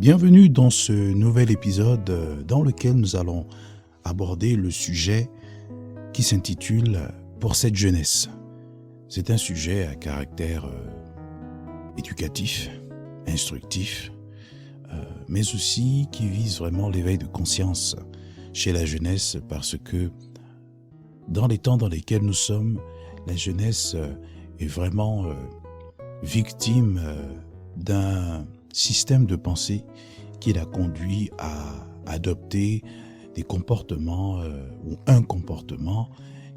Bienvenue dans ce nouvel épisode dans lequel nous allons aborder le sujet qui s'intitule « Pour cette jeunesse ». C'est un sujet à caractère éducatif, instructif, mais aussi qui vise vraiment l'éveil de conscience chez la jeunesse parce que dans les temps dans lesquels nous sommes, la jeunesse est vraiment victime d'un système de pensée qui l'a conduit à adopter des comportements ou un comportement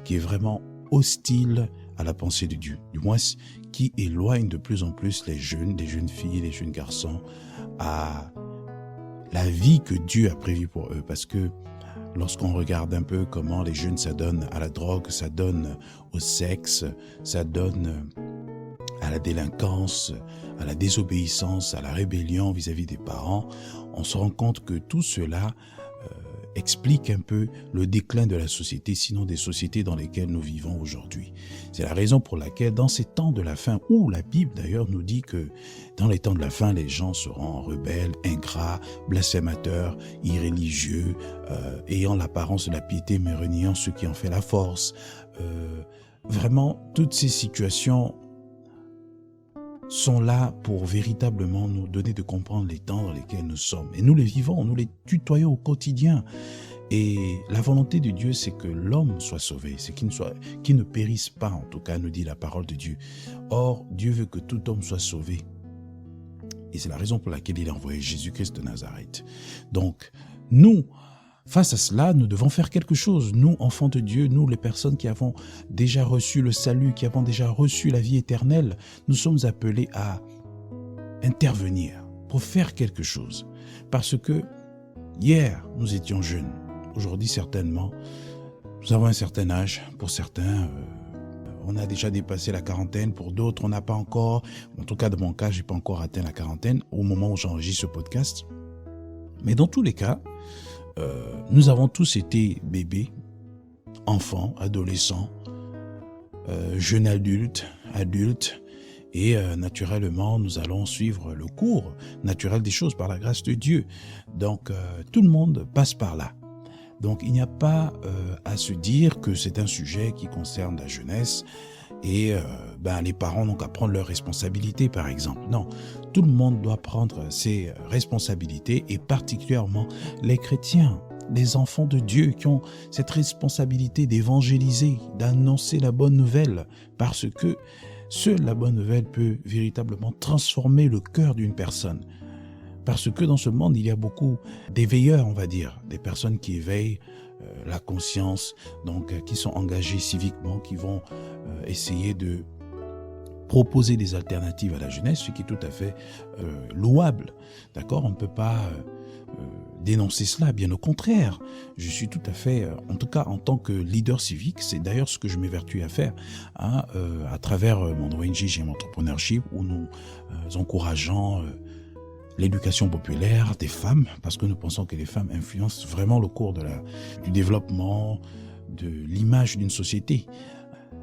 qui est vraiment hostile à la pensée de Dieu, du moins qui éloigne de plus en plus les jeunes filles, les jeunes garçons à la vie que Dieu a prévue pour eux. Parce que lorsqu'on regarde un peu comment les jeunes s'adonnent à la drogue, s'adonnent au sexe, s'adonnent à la délinquance, à la désobéissance, à la rébellion vis-à-vis des parents, on se rend compte que tout cela explique un peu le déclin de la société, sinon des sociétés dans lesquelles nous vivons aujourd'hui. C'est la raison pour laquelle dans ces temps de la fin, où la Bible d'ailleurs nous dit que dans les temps de la fin, les gens seront rebelles, ingrats, blasphémateurs, irréligieux, ayant l'apparence de la piété mais reniant ceux qui en fait la force. Vraiment, toutes ces situations sont là pour véritablement nous donner de comprendre les temps dans lesquels nous sommes. Et nous les vivons, nous les tutoyons au quotidien. Et la volonté de Dieu, c'est que l'homme soit sauvé, c'est qu'il ne périsse pas, en tout cas, nous dit la parole de Dieu. Or, Dieu veut que tout homme soit sauvé. Et c'est la raison pour laquelle il a envoyé Jésus-Christ de Nazareth. Donc, nous, face à cela, nous devons faire quelque chose. Nous, enfants de Dieu, nous, les personnes qui avons déjà reçu le salut, qui avons déjà reçu la vie éternelle, nous sommes appelés à intervenir pour faire quelque chose. Parce que hier, nous étions jeunes. Aujourd'hui, certainement, nous avons un certain âge. Pour certains, on a déjà dépassé la quarantaine. Pour d'autres, on n'a pas encore. En tout cas, dans mon cas, je n'ai pas encore atteint la quarantaine au moment où j'enregistre ce podcast. Mais dans tous les cas, nous avons tous été bébés, enfants, adolescents, jeunes adultes, et naturellement, nous allons suivre le cours naturel des choses par la grâce de Dieu. Donc, tout le monde passe par là. Donc, il n'y a pas à se dire que c'est un sujet qui concerne la jeunesse et les parents n'ont qu'à prendre leurs responsabilités, par exemple. Non, tout le monde doit prendre ses responsabilités et particulièrement les chrétiens, les enfants de Dieu qui ont cette responsabilité d'évangéliser, d'annoncer la bonne nouvelle parce que seule la bonne nouvelle peut véritablement transformer le cœur d'une personne. Parce que dans ce monde, il y a beaucoup d'éveilleurs, on va dire, des personnes qui éveillent la conscience, donc qui sont engagés civiquement, qui vont essayer de proposer des alternatives à la jeunesse, ce qui est tout à fait louable. D'accord ? On ne peut pas dénoncer cela, bien au contraire. Je suis tout à fait, en tout cas en tant que leader civique, c'est d'ailleurs ce que je m'évertue à faire, à travers mon ONG GM Entrepreneurship, où nous encourageons l'éducation populaire des femmes, parce que nous pensons que les femmes influencent vraiment le cours du développement, de l'image d'une société.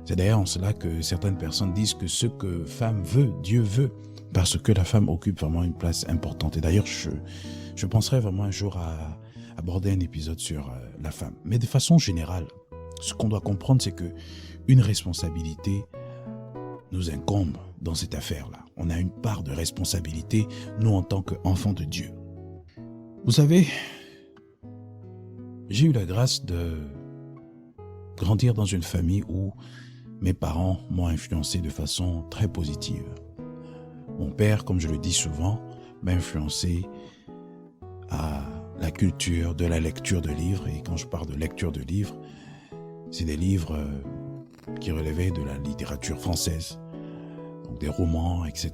C'est d'ailleurs en cela que certaines personnes disent que ce que femme veut, Dieu veut, parce que la femme occupe vraiment une place importante. Et d'ailleurs, je penserai vraiment un jour à aborder un épisode sur la femme. Mais de façon générale, ce qu'on doit comprendre, c'est que une responsabilité nous incombe dans cette affaire-là. On a une part de responsabilité, nous, en tant qu'enfants de Dieu. Vous savez, j'ai eu la grâce de grandir dans une famille où mes parents m'ont influencé de façon très positive. Mon père, comme je le dis souvent, m'a influencé à la culture de la lecture de livres. Et quand je parle de lecture de livres, c'est des livres qui relevaient de la littérature française, donc des romans, etc.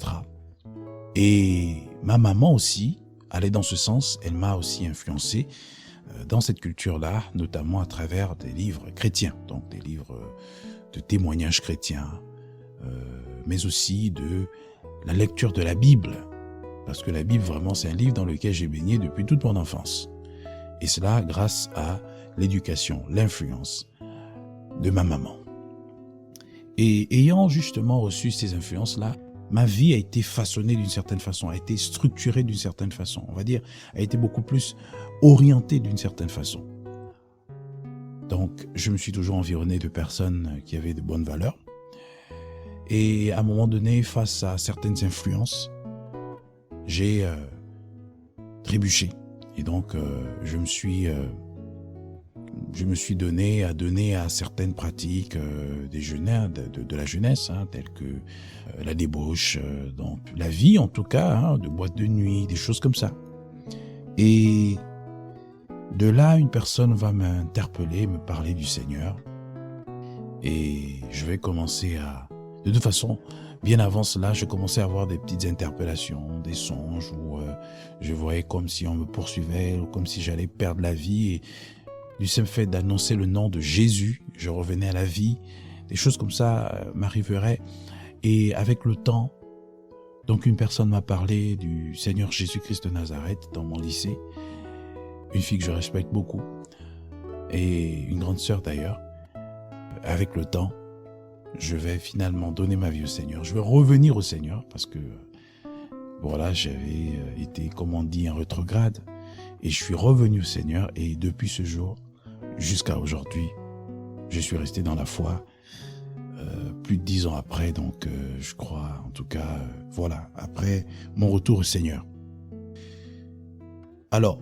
Et ma maman aussi allait dans ce sens. Elle m'a aussi influencé dans cette culture-là, notamment à travers des livres chrétiens, donc des livres de témoignages chrétiens, mais aussi de la lecture de la Bible, parce que la Bible, vraiment, c'est un livre dans lequel j'ai baigné depuis toute mon enfance. Et cela grâce à l'éducation, l'influence de ma maman. Et ayant justement reçu ces influences-là, ma vie a été façonnée d'une certaine façon, a été structurée d'une certaine façon, on va dire, a été beaucoup plus orientée d'une certaine façon. Donc, je me suis toujours environné de personnes qui avaient de bonnes valeurs. Et à un moment donné, face à certaines influences, j'ai trébuché. Et donc, je me suis donné à certaines pratiques de la jeunesse, telles que la débauche, donc la vie en tout cas, de boîtes de nuit, des choses comme ça. Et de là, une personne va m'interpeller, me parler du Seigneur. Et je vais commencer à... De toute façon, bien avant cela, je commençais à avoir des petites interpellations, des songes où je voyais comme si on me poursuivait, ou comme si j'allais perdre la vie. Et du simple fait d'annoncer le nom de Jésus, je revenais à la vie. Des choses comme ça m'arriveraient. Et avec le temps, donc une personne m'a parlé du Seigneur Jésus-Christ de Nazareth dans mon lycée. Une fille que je respecte beaucoup. Et une grande sœur d'ailleurs. Avec le temps, je vais finalement donner ma vie au Seigneur. Je vais revenir au Seigneur parce que, voilà, j'avais été, comme on dit, en rétrograde. Et je suis revenu au Seigneur et depuis ce jour jusqu'à aujourd'hui, je suis resté dans la foi plus de 10 ans après. Donc, je crois, en tout cas, voilà, après mon retour au Seigneur. Alors,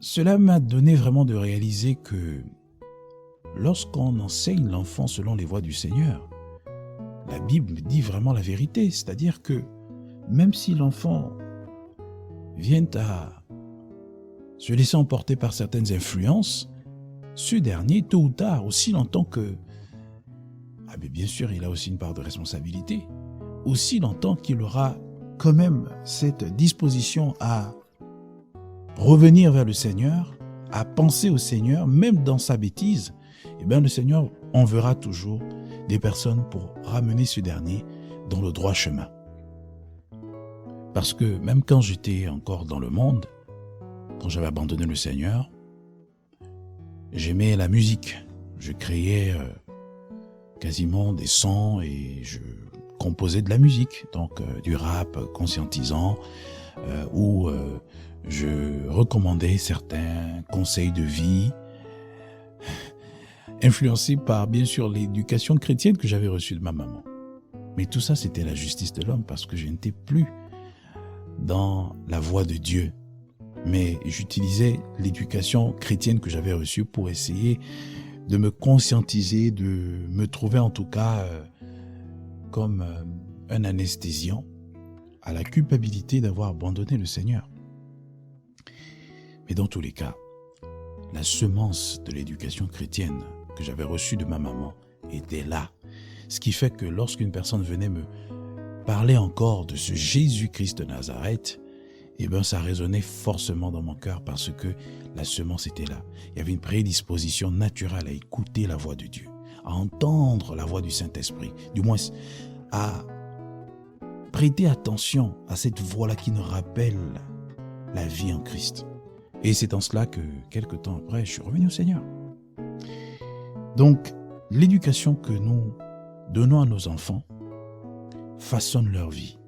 cela m'a donné vraiment de réaliser que lorsqu'on enseigne l'enfant selon les voies du Seigneur, la Bible dit vraiment la vérité. C'est-à-dire que même si l'enfant vient à se laisser emporter par certaines influences, ce dernier, tôt ou tard, aussi longtemps que... Ah bien, bien sûr, il a aussi une part de responsabilité. Aussi longtemps qu'il aura quand même cette disposition à revenir vers le Seigneur, à penser au Seigneur, même dans sa bêtise, eh bien le Seigneur enverra toujours des personnes pour ramener ce dernier dans le droit chemin. Parce que même quand j'étais encore dans le monde, quand j'avais abandonné le Seigneur, j'aimais la musique. Je créais quasiment des sons et je composais de la musique, donc du rap conscientisant, où je recommandais certains conseils de vie, influencé par, bien sûr, l'éducation chrétienne que j'avais reçue de ma maman. Mais tout ça, c'était la justice de l'homme parce que je n'étais plus dans la voie de Dieu. Mais j'utilisais l'éducation chrétienne que j'avais reçue pour essayer de me conscientiser, de me trouver en tout cas comme un anesthésiant à la culpabilité d'avoir abandonné le Seigneur. Mais dans tous les cas, la semence de l'éducation chrétienne que j'avais reçue de ma maman était là. Ce qui fait que lorsqu'une personne venait me parler encore de ce Jésus-Christ de Nazareth, eh bien ça résonnait forcément dans mon cœur parce que la semence était là. Il y avait une prédisposition naturelle à écouter la voix de Dieu, à entendre la voix du Saint-Esprit, du moins à prêter attention à cette voix-là qui nous rappelle la vie en Christ. Et c'est en cela que, quelque temps après, je suis revenu au Seigneur. Donc, l'éducation que nous donnons à nos enfants façonne leur vie,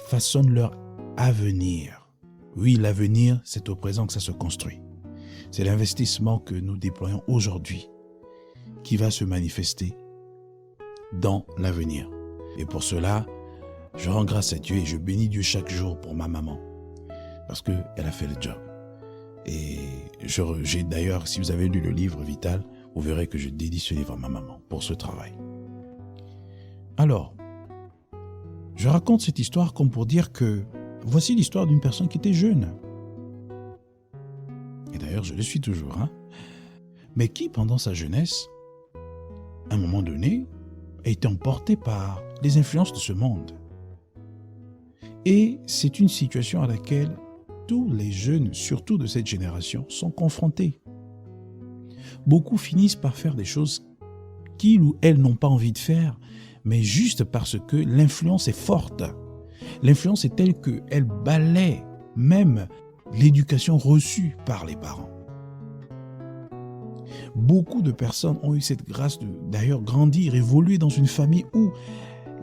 façonne leur avenir. Oui, l'avenir, c'est au présent que ça se construit. C'est l'investissement que nous déployons aujourd'hui qui va se manifester dans l'avenir. Et pour cela, je rends grâce à Dieu et je bénis Dieu chaque jour pour ma maman parce qu'elle a fait le job. Et j'ai d'ailleurs, si vous avez lu le livre Vital, vous verrez que je dédie ce livre à ma maman pour ce travail. Alors, je raconte cette histoire comme pour dire que voici l'histoire d'une personne qui était jeune. Et d'ailleurs, je le suis toujours, mais qui, pendant sa jeunesse, à un moment donné, a été emporté par les influences de ce monde. Et c'est une situation à laquelle tous les jeunes, surtout de cette génération, sont confrontés. Beaucoup finissent par faire des choses qu'ils ou elles n'ont pas envie de faire, mais juste parce que l'influence est forte. L'influence est telle qu'elle balaie même l'éducation reçue par les parents. Beaucoup de personnes ont eu cette grâce de, d'ailleurs, grandir, évoluer dans une famille où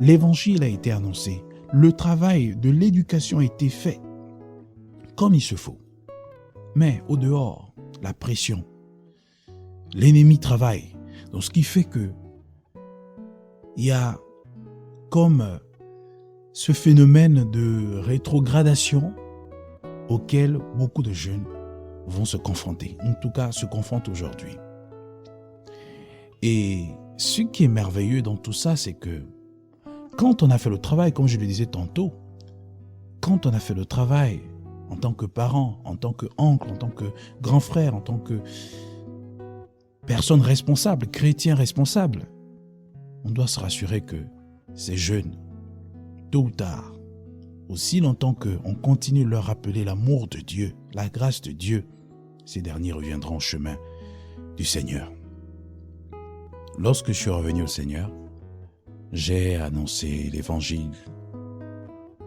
l'évangile a été annoncé, le travail de l'éducation a été fait comme il se faut. Mais au dehors, la pression, l'ennemi travaille. Donc ce qui fait que il y a comme ce phénomène de rétrogradation auquel beaucoup de jeunes vont se confronter, en tout cas se confrontent aujourd'hui. Et ce qui est merveilleux dans tout ça, c'est que quand on a fait le travail, comme je le disais tantôt, quand on a fait le travail en tant que parent, en tant qu'oncle, en tant que grand frère, en tant que personne responsable, chrétien responsable, on doit se rassurer que ces jeunes, tôt ou tard, aussi longtemps qu'on continue de leur rappeler l'amour de Dieu, la grâce de Dieu, ces derniers reviendront au chemin du Seigneur. Lorsque je suis revenu au Seigneur, j'ai annoncé l'évangile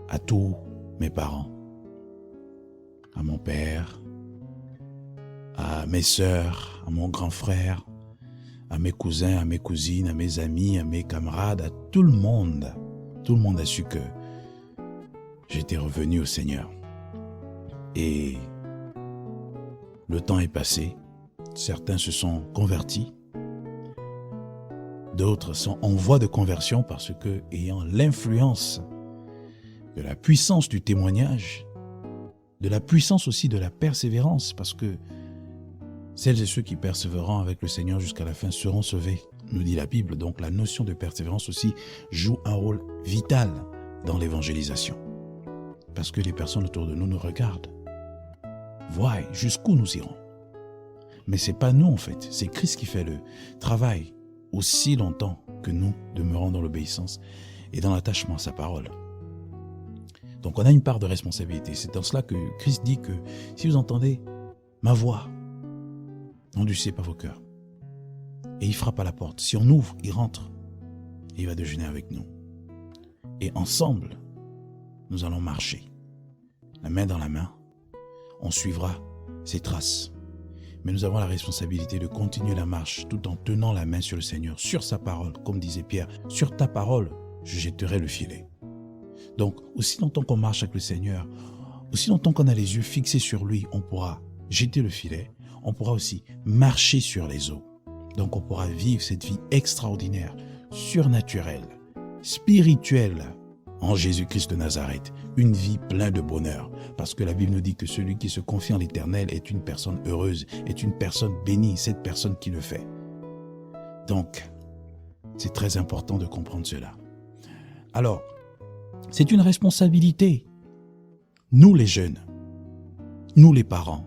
à tous mes parents, à mon père, à mes sœurs, à mon grand frère, à mes cousins, à mes cousines, à mes amis, à mes camarades, à tout le monde. Tout le monde a su que j'étais revenu au Seigneur. Et le temps est passé. Certains se sont convertis. D'autres sont en voie de conversion parce que, ayant l'influence de la puissance du témoignage, de la puissance aussi de la persévérance, parce que celles et ceux qui persévéreront avec le Seigneur jusqu'à la fin seront sauvés, nous dit la Bible. Donc la notion de persévérance aussi joue un rôle vital dans l'évangélisation. Parce que les personnes autour de nous nous regardent. Voient jusqu'où nous irons. Mais ce n'est pas nous en fait, c'est Christ qui fait le travail aussi longtemps que nous demeurons dans l'obéissance et dans l'attachement à sa parole. Donc on a une part de responsabilité. C'est dans cela que Christ dit que si vous entendez ma voix, n'endurcissez pas vos cœurs. Et il frappe à la porte. Si on ouvre, il rentre et il va déjeuner avec nous. Et ensemble, nous allons marcher, la main dans la main. On suivra ses traces. Mais nous avons la responsabilité de continuer la marche tout en tenant la main sur le Seigneur, sur sa parole, comme disait Pierre. Sur ta parole, je jetterai le filet. Donc, aussi longtemps qu'on marche avec le Seigneur, aussi longtemps qu'on a les yeux fixés sur lui, on pourra jeter le filet, on pourra aussi marcher sur les eaux. Donc, on pourra vivre cette vie extraordinaire, surnaturelle, spirituelle, en Jésus-Christ de Nazareth, une vie pleine de bonheur. Parce que la Bible nous dit que celui qui se confie en l'Éternel est une personne heureuse, est une personne bénie, cette personne qui le fait. Donc, c'est très important de comprendre cela. Alors, c'est une responsabilité. Nous les jeunes, nous les parents,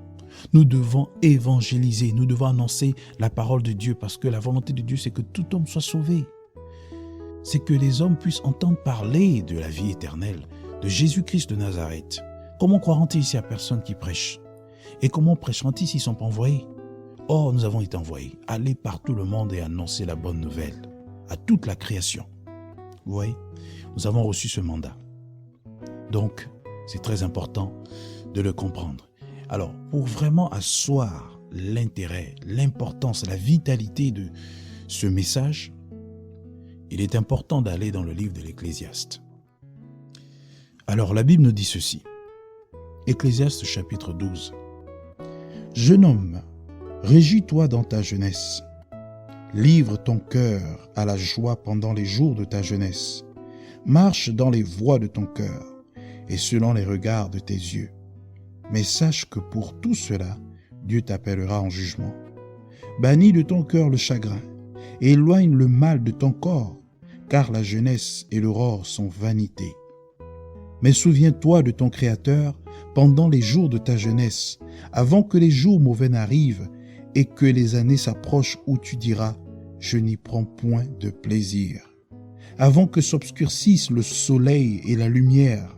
nous devons évangéliser, nous devons annoncer la parole de Dieu parce que la volonté de Dieu, c'est que tout homme soit sauvé. C'est que les hommes puissent entendre parler de la vie éternelle, de Jésus-Christ de Nazareth. Comment croiront-ils s'il n'y a personne qui prêche? Et comment prêcheront-ils s'ils ne sont pas envoyés? Or, nous avons été envoyés. Aller par tout le monde et annoncer la bonne nouvelle à toute la création. Vous voyez? Nous avons reçu ce mandat. Donc, c'est très important de le comprendre. Alors, pour vraiment asseoir l'intérêt, l'importance, la vitalité de ce message, il est important d'aller dans le livre de l'Ecclésiaste. Alors, la Bible nous dit ceci. Ecclésiaste chapitre 12. « Jeune homme, réjouis-toi dans ta jeunesse. Livre ton cœur à la joie pendant les jours de ta jeunesse. Marche dans les voies de ton cœur et selon les regards de tes yeux. Mais sache que pour tout cela, Dieu t'appellera en jugement. Bannis de ton cœur le chagrin et éloigne le mal de ton corps, car la jeunesse et l'aurore sont vanité. Mais souviens-toi de ton Créateur pendant les jours de ta jeunesse, avant que les jours mauvais n'arrivent et que les années s'approchent où tu diras « Je n'y prends point de plaisir ». Avant que s'obscurcissent le soleil et la lumière,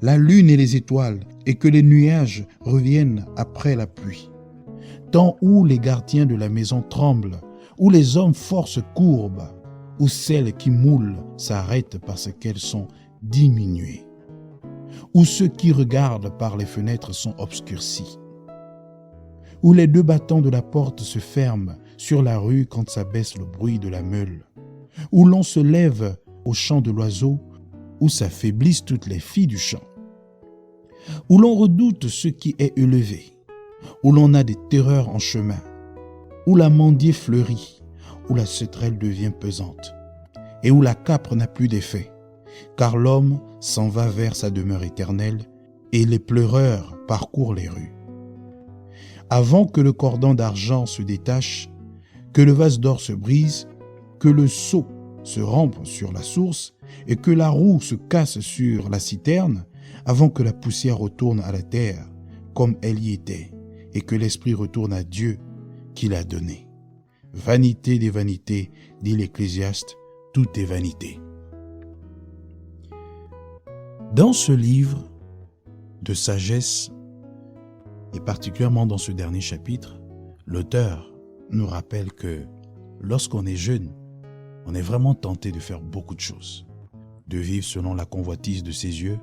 la lune et les étoiles, et que les nuages reviennent après la pluie. Temps où les gardiens de la maison tremblent, où les hommes forts se courbent, où celles qui moulent s'arrêtent parce qu'elles sont diminuées, où ceux qui regardent par les fenêtres sont obscurcis, où les deux battants de la porte se ferment sur la rue quand s'abaisse le bruit de la meule, où l'on se lève au chant de l'oiseau, où s'affaiblissent toutes les filles du champ, où l'on redoute ce qui est élevé, où l'on a des terreurs en chemin, où l'amandier fleurit, où la sauterelle devient pesante, et où la capre n'a plus d'effet, car l'homme s'en va vers sa demeure éternelle, et les pleureurs parcourent les rues. Avant que le cordon d'argent se détache, que le vase d'or se brise, que le seau se rampe sur la source, et que la roue se casse sur la citerne, avant que la poussière retourne à la terre, comme elle y était, et que l'esprit retourne à Dieu qui l'a donné. Vanité des vanités, dit l'Ecclésiaste, tout est vanité. Dans ce livre de sagesse, et particulièrement dans ce dernier chapitre, l'auteur nous rappelle que lorsqu'on est jeune, on est vraiment tenté de faire beaucoup de choses, de vivre selon la convoitise de ses yeux,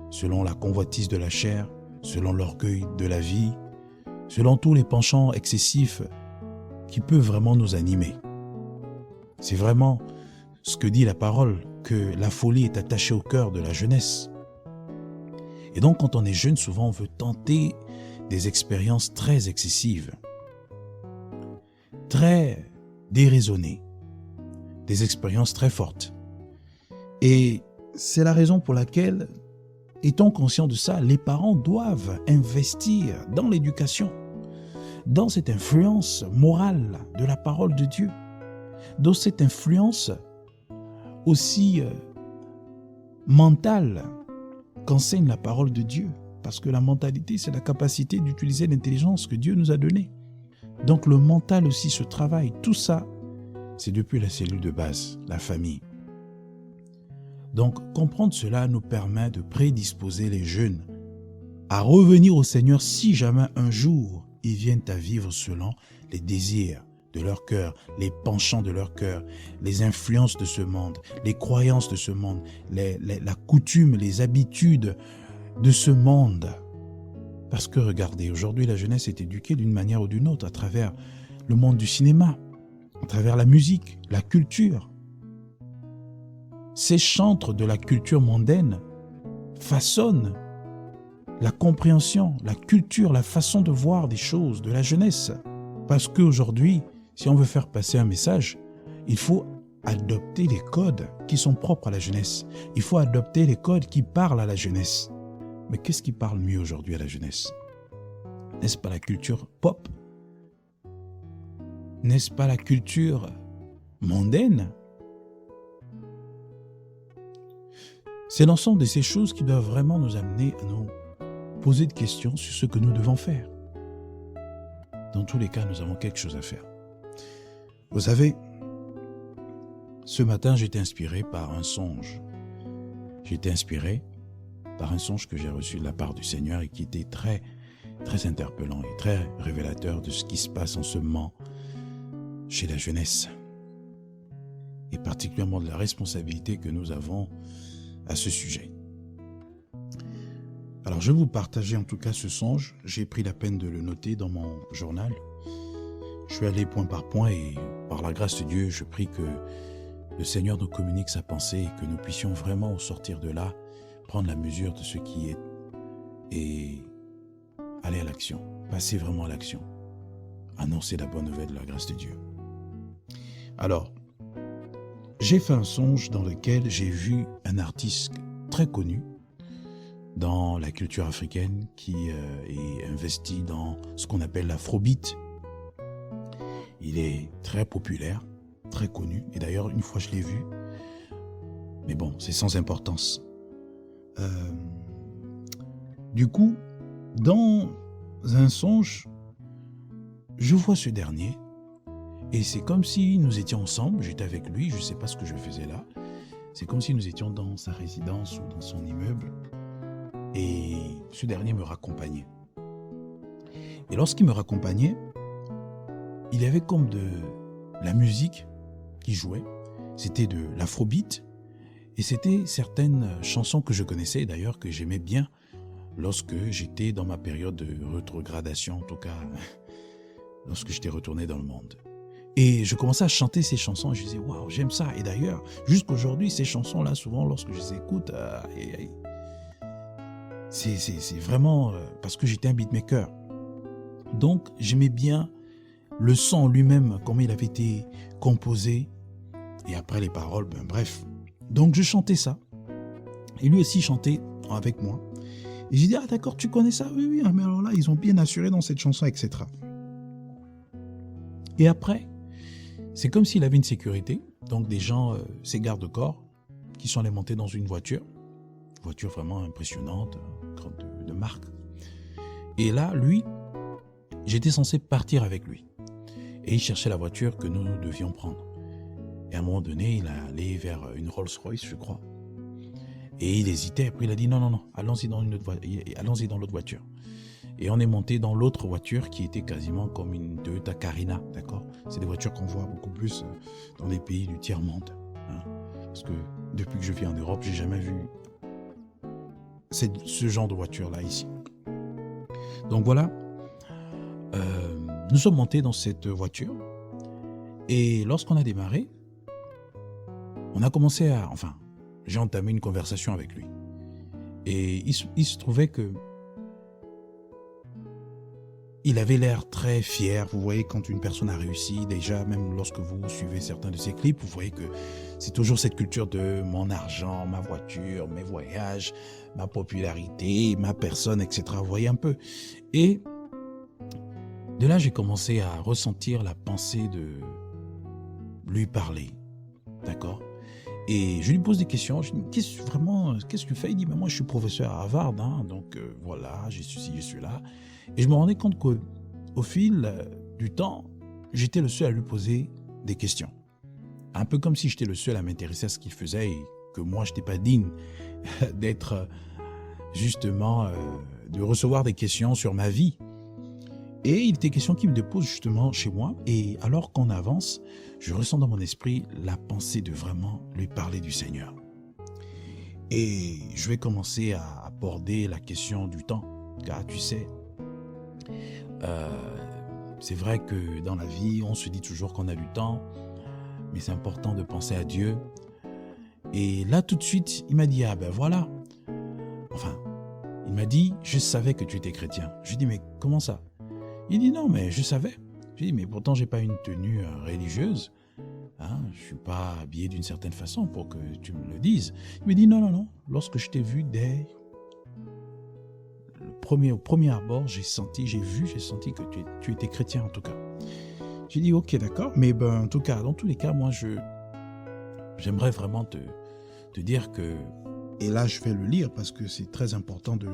selon la convoitise de la chair, selon l'orgueil de la vie, selon tous les penchants excessifs qui peuvent vraiment nous animer. C'est vraiment ce que dit la parole, que la folie est attachée au cœur de la jeunesse. Et donc quand on est jeune, souvent on veut tenter des expériences très excessives, très déraisonnées, des expériences très fortes. Et c'est la raison pour laquelle, étant conscients de ça, les parents doivent investir dans l'éducation, dans cette influence morale de la parole de Dieu, dans cette influence aussi mentale qu'enseigne la parole de Dieu. Parce que la mentalité, c'est la capacité d'utiliser l'intelligence que Dieu nous a donnée. Donc le mental aussi se travaille. Tout ça, c'est depuis la cellule de base, la famille. Donc comprendre cela nous permet de prédisposer les jeunes à revenir au Seigneur si jamais un jour ils viennent à vivre selon les désirs de leur cœur, les penchants de leur cœur, les influences de ce monde, les croyances de ce monde, la coutume, les habitudes de ce monde. Parce que regardez, aujourd'hui la jeunesse est éduquée d'une manière ou d'une autre à travers le monde du cinéma, à travers la musique, la culture. Ces chantres de la culture mondaine façonnent la compréhension, la culture, la façon de voir des choses de la jeunesse. Parce qu'aujourd'hui, si on veut faire passer un message, il faut adopter les codes qui sont propres à la jeunesse. Il faut adopter les codes qui parlent à la jeunesse. Mais qu'est-ce qui parle mieux aujourd'hui à la jeunesse? N'est-ce pas la culture pop? N'est-ce pas la culture mondaine? C'est l'ensemble de ces choses qui doivent vraiment nous amener à nous poser des questions sur ce que nous devons faire. Dans tous les cas, nous avons quelque chose à faire. Vous savez, ce matin, j'étais inspiré par un songe. J'étais inspiré par un songe que j'ai reçu de la part du Seigneur et qui était très, très interpellant et très révélateur de ce qui se passe en ce moment chez la jeunesse. Et particulièrement de la responsabilité que nous avons à ce sujet. Alors, je vais vous partager en tout cas ce songe. J'ai pris la peine de le noter dans mon journal. Je suis allé point par point et par la grâce de Dieu, je prie que le Seigneur nous communique sa pensée et que nous puissions vraiment, au sortir de là, prendre la mesure de ce qui est et aller à l'action, passer vraiment à l'action, annoncer la bonne nouvelle de la grâce de Dieu. Alors, j'ai fait un songe dans lequel j'ai vu un artiste très connu dans la culture africaine qui est investi dans ce qu'on appelle l'afrobeat. Il est très populaire, très connu, et d'ailleurs une fois je l'ai vu, mais bon, c'est sans importance. Du coup, dans un songe, je vois ce dernier, et c'est comme si nous étions ensemble, j'étais avec lui, je ne sais pas ce que je faisais là, c'est comme si nous étions dans sa résidence ou dans son immeuble, et ce dernier me raccompagnait. Et lorsqu'il me raccompagnait, il y avait comme de la musique qui jouait, c'était de l'afrobeat, et c'était certaines chansons que je connaissais d'ailleurs, que j'aimais bien lorsque j'étais dans ma période de rétrogradation, en tout cas, lorsque j'étais retourné dans le monde. Et je commençais à chanter ces chansons. Je disais, waouh, j'aime ça. Et d'ailleurs, jusqu'aujourd'hui, ces chansons-là, souvent, lorsque je les écoute, c'est vraiment parce que j'étais un beatmaker. Donc, j'aimais bien le son lui-même, comment il avait été composé. Et après, les paroles, bref. Donc, je chantais ça. Et lui aussi chantait avec moi. Et j'ai dit, ah d'accord, tu connais ça? Oui, oui, mais alors là, ils ont bien assuré dans cette chanson, etc. Et après, c'est comme s'il avait une sécurité. Donc des gens, ses gardes-corps, qui sont allés monter dans une voiture vraiment impressionnante, de marque. Et là, lui, j'étais censé partir avec lui. Et il cherchait la voiture que nous devions prendre. Et à un moment donné, il est allé vers une Rolls-Royce, je crois. Et il hésitait, après il a dit non, allons-y dans l'autre voiture. Et on est monté dans l'autre voiture qui était quasiment comme une Toyota Carina, d'accord? C'est des voitures qu'on voit beaucoup plus dans les pays du tiers-monde. Hein? Parce que depuis que je vis en Europe, j'ai jamais vu ce genre de voiture-là ici. Donc voilà, nous sommes montés dans cette voiture. Et lorsqu'on a démarré, on a commencé j'ai entamé une conversation avec lui. Et il se trouvait que il avait l'air très fier. Vous voyez, quand une personne a réussi, déjà, même lorsque vous suivez certains de ses clips, vous voyez que c'est toujours cette culture de mon argent, ma voiture, mes voyages, ma popularité, ma personne, etc. Vous voyez un peu. Et de là, j'ai commencé à ressentir la pensée de lui parler. D'accord? Et je lui pose des questions. Je lui dis, qu'est-ce que tu fais? Il dit, mais moi, je suis professeur à Harvard, hein, donc voilà, j'ai ceci, je suis là. Et je me rendais compte qu'au fil du temps, j'étais le seul à lui poser des questions. Un peu comme si j'étais le seul à m'intéresser à ce qu'il faisait et que moi, je n'étais pas digne d'être justement, de recevoir des questions sur ma vie. Et il était question qu'il me dépose justement chez moi. Et alors qu'on avance, je ressens dans mon esprit la pensée de vraiment lui parler du Seigneur. Et je vais commencer à aborder la question du temps. Car tu sais, c'est vrai que dans la vie, on se dit toujours qu'on a du temps, mais c'est important de penser à Dieu. Et là, tout de suite, il m'a dit, ah ben voilà. Enfin, il m'a dit, je savais que tu étais chrétien. Je lui ai dit, mais comment ça? Il dit, non, mais je savais. J'ai dit, mais pourtant, j'ai pas une tenue religieuse. Hein, je suis pas habillé d'une certaine façon pour que tu me le dises. Il me dit, non. Lorsque je t'ai vu au premier abord, j'ai senti que tu étais chrétien en tout cas. J'ai dit, ok, d'accord, mais en tout cas, dans tous les cas, moi, j'aimerais vraiment te dire que, et là, je vais le lire parce que c'est très important de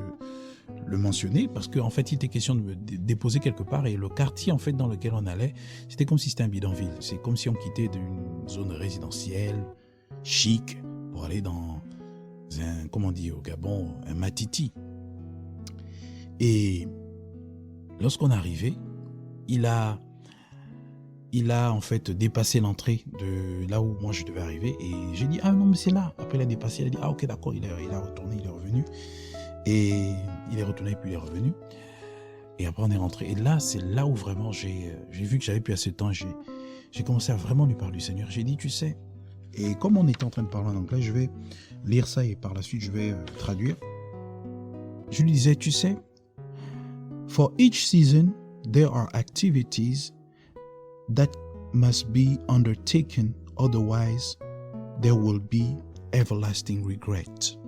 le mentionner, parce qu'en fait, il était question de me déposer quelque part et le quartier en fait dans lequel on allait, c'était comme si c'était un bidonville. C'est comme si on quittait d'une zone résidentielle, chic, pour aller dans un, comment on dit au Gabon, un matiti. Et lorsqu'on est arrivé, il a en fait dépassé l'entrée de là où moi je devais arriver et j'ai dit, ah non mais c'est là. Après il a dépassé, il a dit, ah ok d'accord, il a retourné, il est revenu. Et il est retourné, puis il est revenu. Et après, on est rentré. Et là, c'est là où vraiment j'ai vu que j'avais plus assez de temps. J'ai commencé à vraiment lui parler du Seigneur. J'ai dit, tu sais, et comme on était en train de parler en anglais, je vais lire ça et par la suite, je vais traduire. Je lui disais, tu sais, for each season, there are activities that must be undertaken, otherwise, there will be everlasting regret.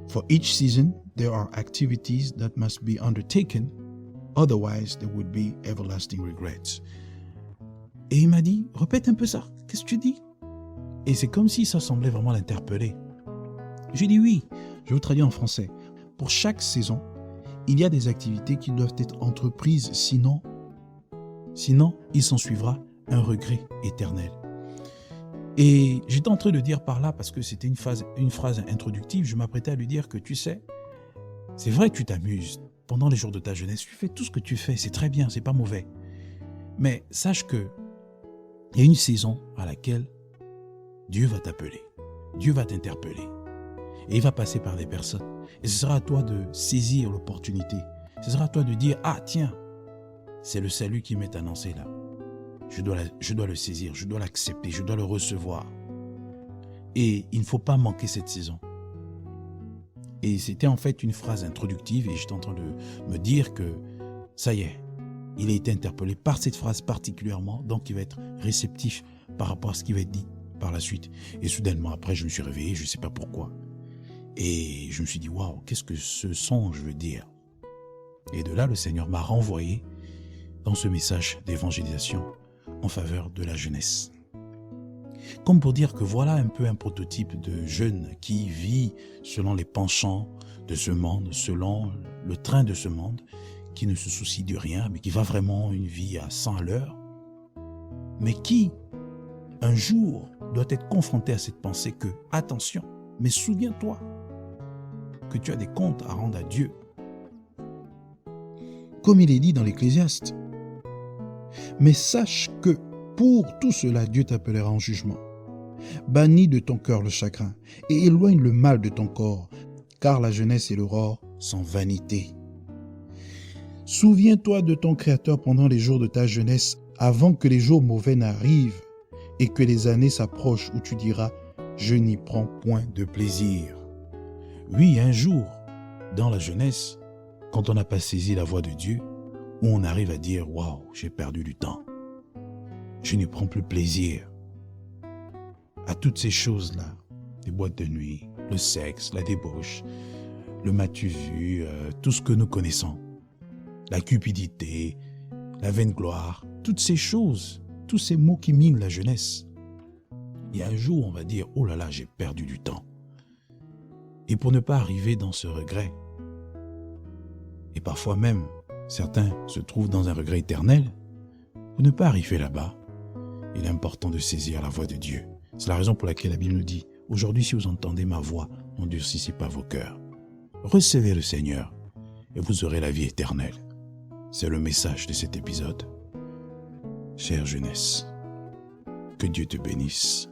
For each season, there are activities that must be undertaken, otherwise there would be everlasting regrets. Et il m'a dit, répète un peu ça, qu'est-ce que tu dis? Et c'est comme si ça semblait vraiment l'interpeller. J'ai dit oui, je vous traduis en français. Pour chaque saison, il y a des activités qui doivent être entreprises, sinon il s'en suivra un regret éternel. Et j'étais en train de dire par là, parce que c'était une phrase introductive, je m'apprêtais à lui dire que tu sais, c'est vrai que tu t'amuses pendant les jours de ta jeunesse, tu fais tout ce que tu fais, c'est très bien, c'est pas mauvais. Mais sache que il y a une saison à laquelle Dieu va t'appeler, Dieu va t'interpeller. Et il va passer par des personnes. Et ce sera à toi de saisir l'opportunité. Ce sera à toi de dire, ah tiens, c'est le salut qui m'est annoncé là. Je dois le saisir, je dois l'accepter, je dois le recevoir. Et il ne faut pas manquer cette saison. Et c'était en fait une phrase introductive et j'étais en train de me dire que ça y est, il a été interpellé par cette phrase particulièrement, donc il va être réceptif par rapport à ce qui va être dit par la suite. Et soudainement, après, je me suis réveillé, je ne sais pas pourquoi. Et je me suis dit, waouh, qu'est-ce que ce songe veut dire? Et de là, le Seigneur m'a renvoyé dans ce message d'évangélisation en faveur de la jeunesse. Comme pour dire que voilà un peu un prototype de jeune qui vit selon les penchants de ce monde, selon le train de ce monde, qui ne se soucie de rien, mais qui va vraiment une vie à 100 à l'heure, mais qui, un jour, doit être confronté à cette pensée que, attention, mais souviens-toi que tu as des comptes à rendre à Dieu. Comme il est dit dans l'Ecclésiaste, mais sache que pour tout cela, Dieu t'appellera en jugement. Bannis de ton cœur le chagrin et éloigne le mal de ton corps, car la jeunesse et l'aurore sont vanité. Souviens-toi de ton Créateur pendant les jours de ta jeunesse, avant que les jours mauvais n'arrivent et que les années s'approchent où tu diras « Je n'y prends point de plaisir ». Oui, un jour, dans la jeunesse, quand on n'a pas saisi la voix de Dieu, où on arrive à dire « Waouh, j'ai perdu du temps. Je n'y prends plus plaisir à toutes ces choses-là, les boîtes de nuit, le sexe, la débauche, le m'as-tu vu, tout ce que nous connaissons, la cupidité, la vaine gloire, toutes ces choses, tous ces mots qui minent la jeunesse. Il y a un jour, on va dire « Oh là là, j'ai perdu du temps ». Et pour ne pas arriver dans ce regret, et parfois même, certains se trouvent dans un regret éternel, pour ne pas arriver là-bas, il est important de saisir la voix de Dieu. C'est la raison pour laquelle la Bible nous dit « Aujourd'hui, si vous entendez ma voix, n'endurcissez pas vos cœurs. Recevez le Seigneur et vous aurez la vie éternelle. » C'est le message de cet épisode. Chère jeunesse, que Dieu te bénisse.